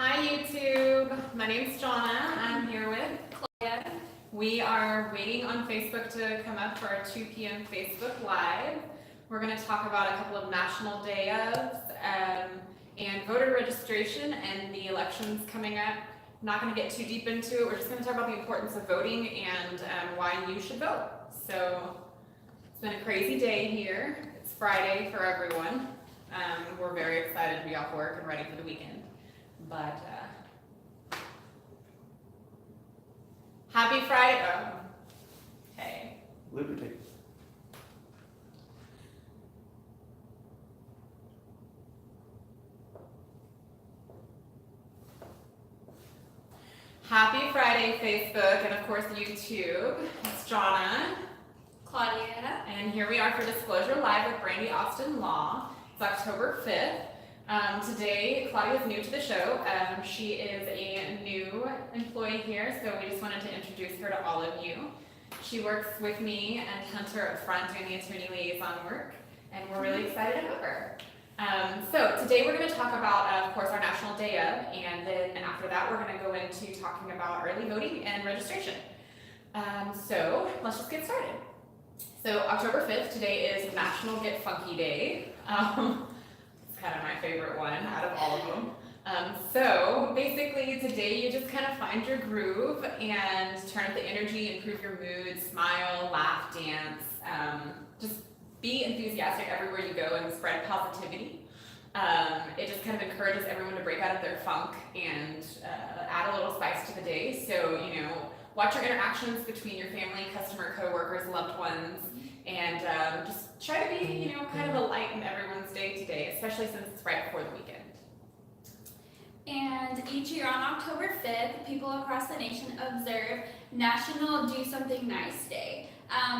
Hi YouTube, my name's Jonna. I'm here with Claudia. We are waiting on Facebook to come up for our 2 p.m. Facebook Live. We're going to talk about a couple of national day ofs and voter registration and the elections coming up. I'm not going to get too deep into it. We're just going to talk about the importance of voting and why you should vote. So it's been a crazy day here. It's Friday for everyone. We're very excited to be off work and ready for the weekend. But happy Friday. Oh, hey. Liberty. Happy Friday, Facebook, and of course YouTube. It's Jonna. Claudia. And here we are for Disclosure Live with Brandy Austin Law. It's October 5th. Today, Claudia is new to the show. She is a new employee here, so we just wanted to introduce her to all of you. She works with me and Hunter up front doing the attorney liaison work, and we're really excited to have her. So today we're going to talk about, of course, our National Day of, and then after that we're going to go into talking about early voting and registration. So let's just get started. So October 5th, today is National Get Funky Day. Kind of my favorite one out of all of them. So basically today you just kind of find your groove and turn up the energy, improve your mood, smile, laugh, dance, just be enthusiastic everywhere you go and spread positivity. It just kind of encourages everyone to break out of their funk and add a little spice to the day. So, you know, watch your interactions between your family, customer, coworkers, loved ones, and just try to be, you know, kind of a light in everyone's day to day, especially since it's right before the weekend. And each year on October 5th, people across the nation observe National Do Something Nice Day.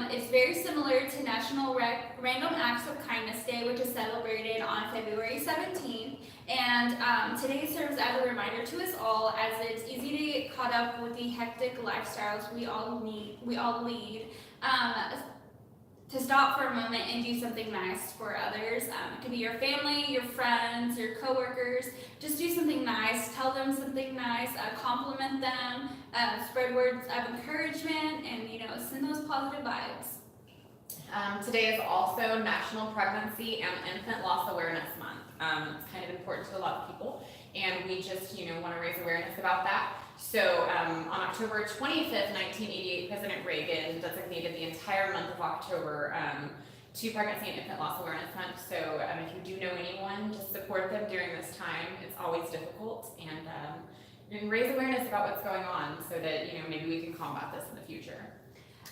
It's very similar to National Random Acts of Kindness Day, which is celebrated on February 17th. And today serves as a reminder to us all, as it's easy to get caught up with the hectic lifestyles we all lead. To stop for a moment and do something nice for others. It could be your family, your friends, your coworkers. Just do something nice, tell them something nice, compliment them, spread words of encouragement, and send those positive vibes. Today is also National Pregnancy and Infant Loss Awareness Month. It's kind of important to a lot of people, and we just want to raise awareness about that. So on October 25th, 1988, President Reagan designated the entire month of October to Pregnancy and Infant Loss Awareness Month. So if you do know anyone, just support them during this time. It's always difficult, and raise awareness about what's going on so that maybe we can combat this in the future.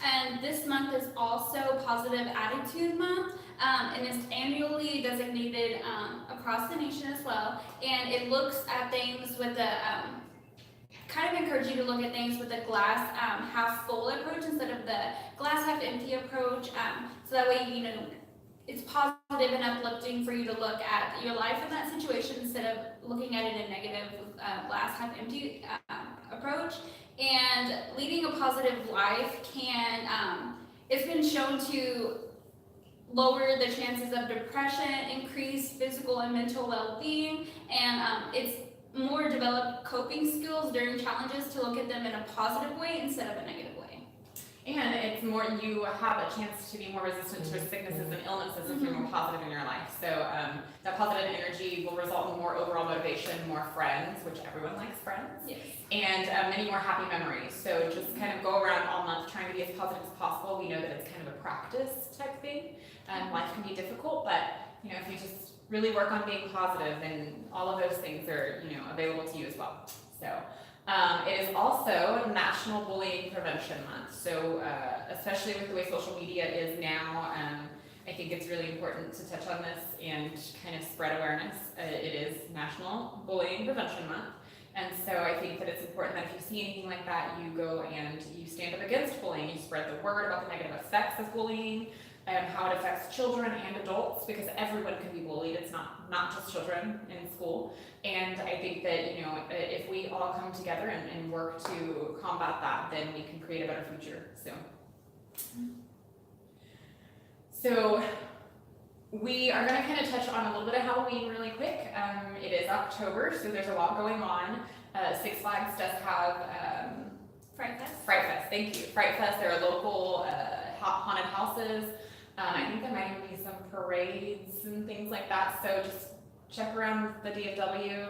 And this month is also Positive Attitude Month, and it's annually designated across the nation as well. And it looks at things with a kind of encourage you to look at things with a glass half full approach instead of the glass half empty approach. So that way, it's positive and uplifting for you to look at your life in that situation instead of looking at it in a negative glass half empty approach. And leading a positive life it's been shown to lower the chances of depression, increase physical and mental well-being, and it's more develop coping skills during challenges to look at them in a positive way instead of a negative way. And it's more, you have a chance to be more resistant to sicknesses and illnesses if you're more positive in your life. So that positive energy will result in more overall motivation, more friends, which everyone likes friends, yes. And many more happy memories. So just kind of go around all month trying to be as positive as possible. We know that it's kind of a practice type thing. Life can be difficult, but if you just really work on being positive, and all of those things are available to you as well. So it is also National Bullying Prevention Month. So especially with the way social media is now, I think it's really important to touch on this and kind of spread awareness. It is National Bullying Prevention Month, and so I think that it's important that if you see anything like that, you go and you stand up against bullying. You spread the word about the negative effects of bullying, how it affects children and adults, because everyone can be bullied. It's not just children in school. And I think that if we all come together and work to combat that, then we can create a better future. So we are going to kind of touch on a little bit of Halloween really quick. It is October, so there's a lot going on. Six Flags does have Fright Fest. Fright Fest, thank you. Fright Fest, there are local haunted houses. I think there might even be some parades and things like that, so just check around the DFW,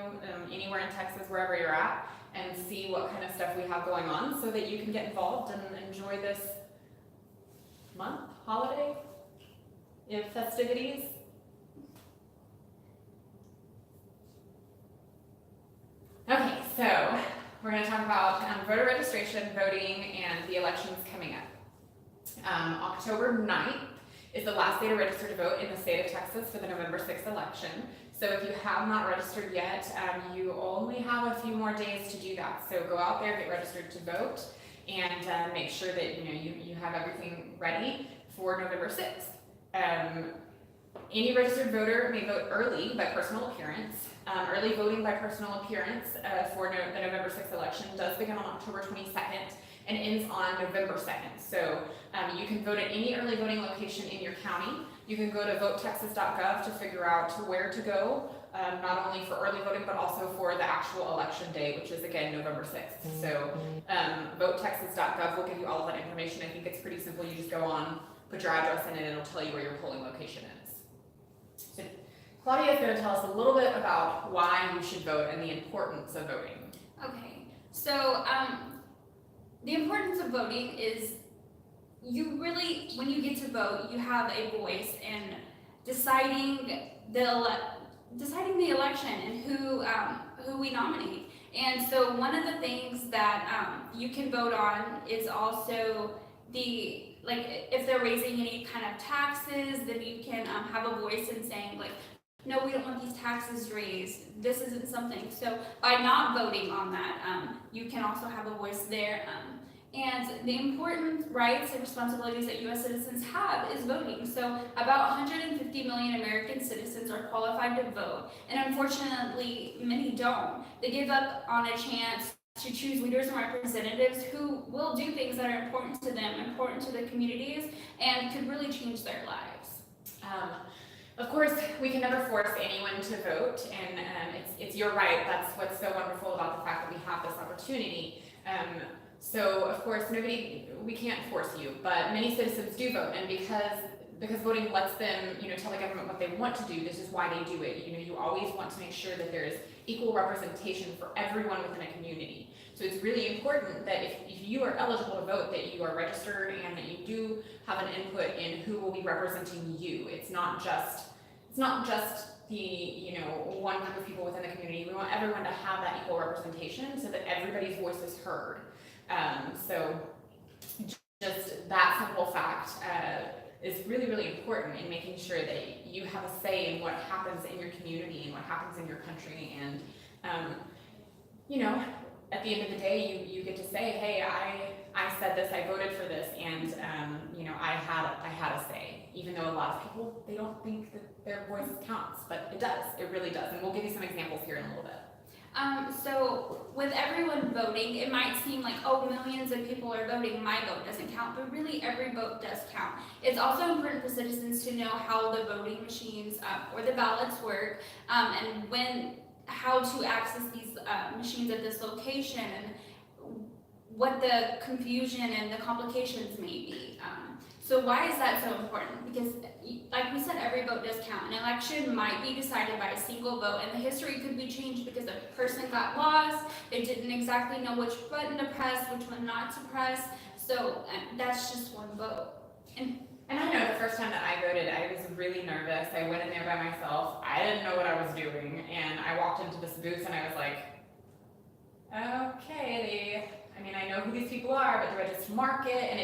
anywhere in Texas, wherever you're at, and see what kind of stuff we have going on so that you can get involved and enjoy this month, holiday, festivities. Okay, so we're going to talk about voter registration, voting, and the elections coming up. October 9th is the last day to register to vote in the state of Texas for the November 6th election. So if you have not registered yet, you only have a few more days to do that. So go out there, get registered to vote, and make sure that you have everything ready for November 6th. Any registered voter may vote early by personal appearance. Early voting by personal appearance for the November 6th election does begin on October 22nd and ends on November 2nd. So you can vote at any early voting location in your county. You can go to votetexas.gov to figure out where to go, not only for early voting, but also for the actual election day, which is again November 6th. So votetexas.gov will give you all of that information. I think it's pretty simple. You just go on, put your address in, and it'll tell you where your polling location is. So Claudia is going to tell us a little bit about why you should vote and the importance of voting. Okay, so the importance of voting is you really, when you get to vote, you have a voice in deciding the election and who we nominate. And so one of the things that you can vote on is also if they're raising any kind of taxes, then you can have a voice in saying no, we don't want these taxes raised. This isn't something. So by not voting on that, you can also have a voice there. And the important rights and responsibilities that U.S. citizens have is voting. So about 150 million American citizens are qualified to vote, and unfortunately, many don't. They give up on a chance to choose leaders and representatives who will do things that are important to them, important to the communities, and could really change their lives. Of course, we can never force anyone to vote, and it's your right. That's what's so wonderful about the fact that we have this opportunity. So, of course, we can't force you, but many citizens do vote, and because voting lets them, tell the government what they want to do, this is why they do it. You always want to make sure that there is equal representation for everyone within a community. So it's really important that if you are eligible to vote, that you are registered and that you do have an input in who will be representing you. It's not just the one group of people within the community. We want everyone to have that equal representation so that everybody's voice is heard. So just that simple fact is really, really important in making sure that you have a say in what happens in your community and what happens in your country. And at the end of the day, you get to say, hey, I said this, I voted for this, and I had a say. Even though a lot of people, they don't think that their voice counts, but it does. It really does. And we'll give you some examples here in a little bit. So with everyone voting, it might seem like, oh, millions of people are voting, my vote doesn't count, but really every vote does count. It's also important for citizens to know how the voting machines or the ballots work, and how to access these machines at this location, and what the confusion and the complications may be. So why is that so important? Because, like we said, every vote does count. An election might be decided by a single vote, and the history could be changed because a person got lost, they didn't exactly know which button to press, which one not to press. So that's just one vote. And I know the first time that I voted, I was really nervous. I went in there by myself. I didn't know what I was doing, and I walked into this booth and I was like, okay, I know who these people are, but do I just mark it? And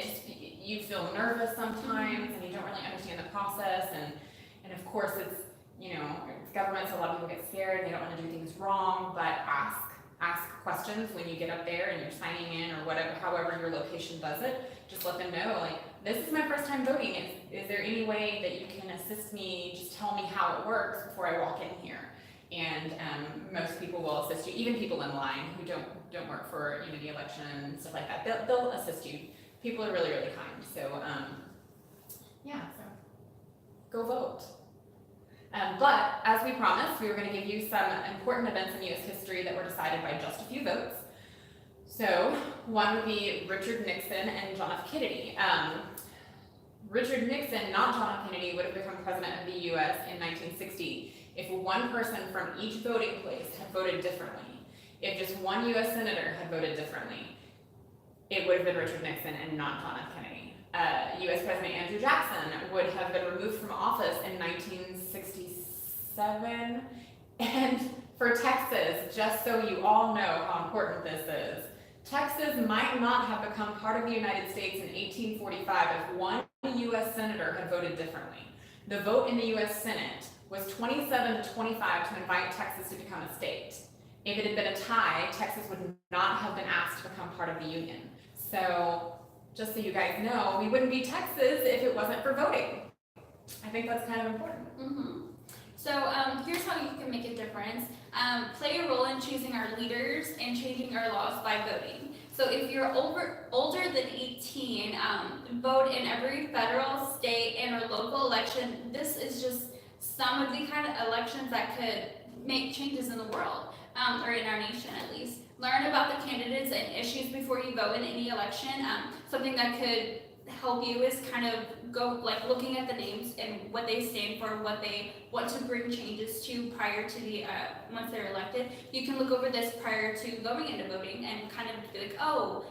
you feel nervous sometimes, and you don't really understand the process, and of course it's government, so a lot of people get scared and they don't want to do things wrong, but ask questions when you get up there and you're signing in or whatever, however your location does it. Just let them know, this is my first time voting. Is there any way that you can assist me? Just tell me how it works before I walk in here. And most people will assist you, even people in line who don't work for the election and stuff like that. They'll assist you. People are really, really kind. So so go vote. But as we promised, we were going to give you some important events in U.S. history that were decided by just a few votes. So one would be Richard Nixon and John F. Kennedy. Richard Nixon, not John F. Kennedy, would have become president of the U.S. in 1960 if one person from each voting place had voted differently. If just one U.S. senator had voted differently, it would have been Richard Nixon and not John F. Kennedy. U.S. President Andrew Jackson would have been removed from office in 1967. And for Texas, just so you all know how important this is, Texas might not have become part of the United States in 1845 if one U.S. senator had voted differently. The vote in the U.S. Senate was 27 to 25 to invite Texas to become a state. If it had been a tie, Texas would not have been asked to become part of the Union. So, just so you guys know, we wouldn't be Texas if it wasn't for voting. I think that's kind of important. So here's how you can make a difference. Play a role in choosing our leaders and changing our laws by voting. So if you're older than 18, vote in every federal, state, and or local election. This is just some of the kind of elections that could make changes in the world, or in our nation at least. Learn about the candidates and issues before you vote in any election. Something that could help you is kind of go looking at the names and what they stand for, what they want to bring changes to prior to the once they're elected. You can look over this prior to going into voting and kind of be like, oh,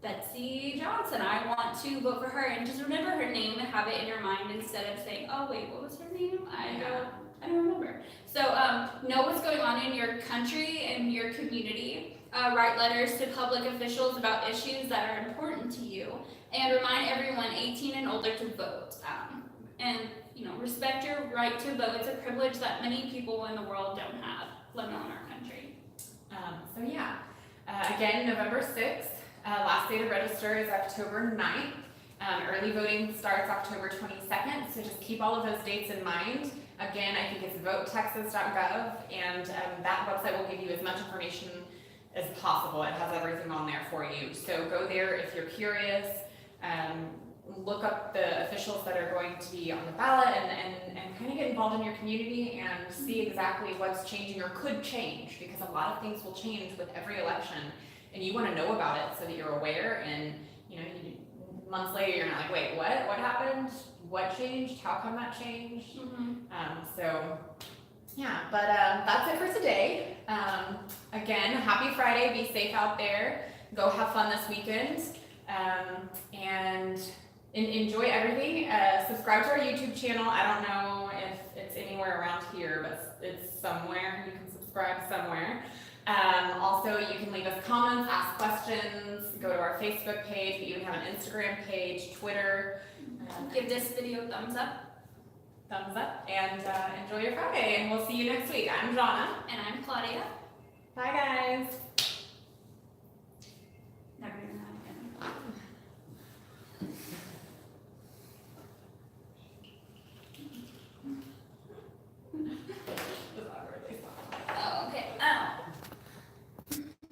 Betsy Johnson, I want to vote for her, and just remember her name and have it in your mind instead of saying, oh wait, what was her name? I don't remember. So know what's going on in your country and your community. Write letters to public officials about issues that are important to you, and remind everyone 18 and older to vote. And respect your right to vote. It's a privilege that many people in the world don't have, let alone our country. Again, November 6th. Last day to register is October 9th. Early voting starts October 22nd, so just keep all of those dates in mind. Again, I think it's votetexas.gov, and that website will give you as much information as possible. It has everything on there for you. So go there if you're curious. Look up the officials that are going to be on the ballot and kind of get involved in your community and see exactly what's changing or could change, because a lot of things will change with every election, and you want to know about it so that you're aware, and months later you're not like, wait, what happened, what changed, how come that changed? That's it for today. Again, happy Friday, be safe out there, go have fun this weekend, and enjoy everything. Subscribe to our YouTube channel. I don't know if it's anywhere around here, but it's somewhere. You can subscribe somewhere. Also, you can leave us comments, ask questions, go to our Facebook page. We even have an Instagram page, Twitter. Give this video a thumbs up. And enjoy your Friday, and we'll see you next week. I'm Jonna. And I'm Claudia. Bye, guys.